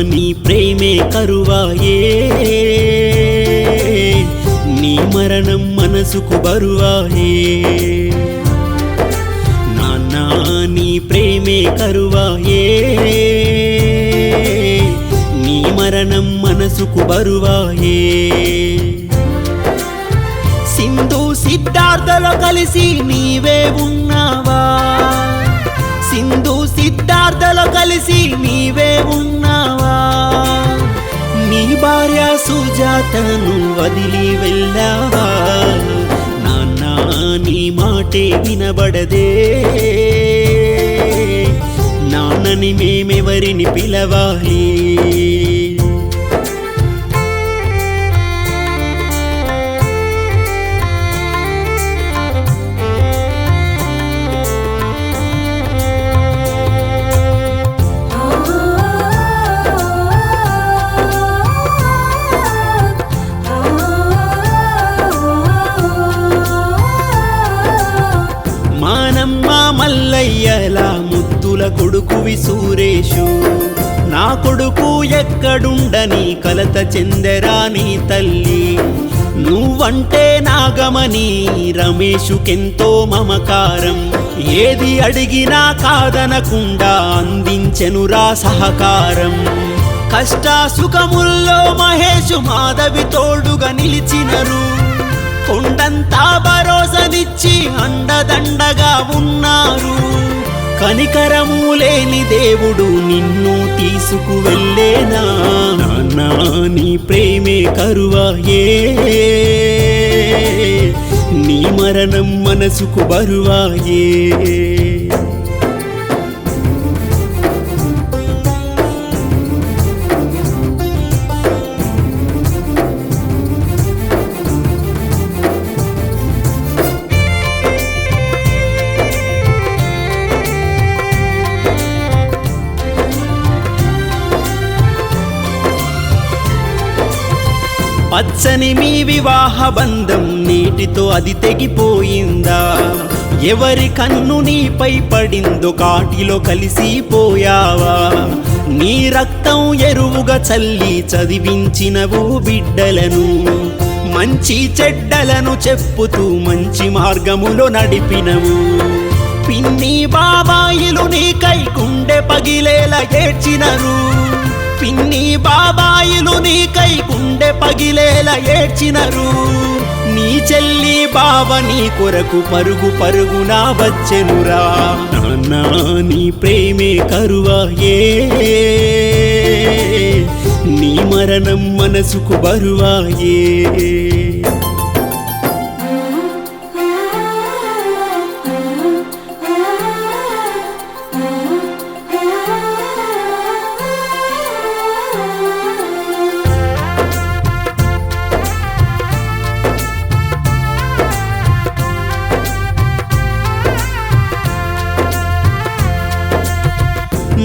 నీ ప్రేమే కరువాయే, నీ మరణం మనసుకు బరువాయే. నాన్నా నీ ప్రేమే కరువాయే, నీ మరణం మనసుకు బరువాయే. సింధు సిద్ధార్థలో కలిసి నీవే ఉన్నావా, సింధు సిద్ధార్థలో కలిసి నీవే ఉన్నావా. నీ భార్య సుజాతను వదిలి వెళ్ళావా, నాన్నా నీ మాటే వినబడదే. నాన్నని మేమెవరిని పిలవాలి. మానమ్మ మల్లయ్యలా ముద్దుల కొడుకువి సురేషు, నా కొడుకు ఎక్కడుండని కలత చెందరా నీ తల్లి. నువ్వంటే నాగమని రమేషుకెంతో మమకారం, ఏది అడిగినా కాదనకుండా అందించెనురా సహకారం. కష్ట సుఖముల్లో మహేషు మాధవి తోడుగా నిలిచినరు, కొండంతా భరోసనిచ్చి అండదండగా ఉన్నారు. కనికరము లేని దేవుడు నిన్ను తీసుకువెళ్ళేనా, నాన్నా నీ ప్రేమే కరువాయే, నీ మరణం మనసుకు బరువాయే. పచ్చని మీ వివాహ బంధం నీటితో అది తెగిపోయిందా, ఎవరి కన్ను నీపై పడిందో కాటిలో కలిసిపోయావా. నీ రక్తం ఎరువుగా చల్లి చదివించినవు బిడ్డలను, మంచి చెడ్డలను చెప్పుతూ మంచి మార్గములో నడిపినవు. పిన్ని బాబాయిలు నీకై గుండె పగిలేలా ఏడ్చినరు, పిన్ని బాబాయిలు నీకై గుండె పగిలేలా ఏడ్చినరు. నీ చెల్లి బావ నీ కొరకు పరుగు పరుగునా వచ్చెనురా, నాన్నా నీ ప్రేమే కరువాయే, నీ మరణం మనసుకు బరువాయే.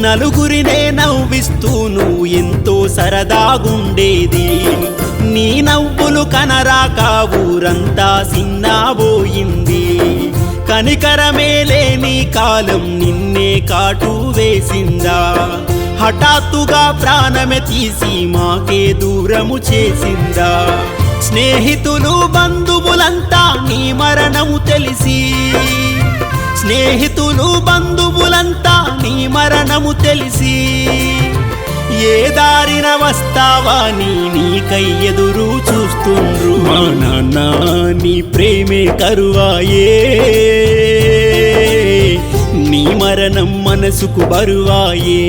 నలుగురినే నవ్విస్తూ నువ్వు ఎంతో సరదాగుండేది, నీ నవ్వులు కనరాక ఊరంతా సిన్నాబోయింది. కనికరమే లేని కాలం నిన్నే కాటు వేసిందా, హఠాత్తుగా ప్రాణమే తీసి మాకే దూరము చేసిందా. స్నేహితులు బంధువులంతా నీ మరణము తెలిసి, స్నేహితులు బంధువులంతా నీ మరణము తెలిసి, ఏ దారిన వస్తావా నీకై ఎదురు చూస్తుండ్రు. మా నాన్న నీ ప్రేమే కరువాయే, నీ మరణం మనసుకు బరువాయే.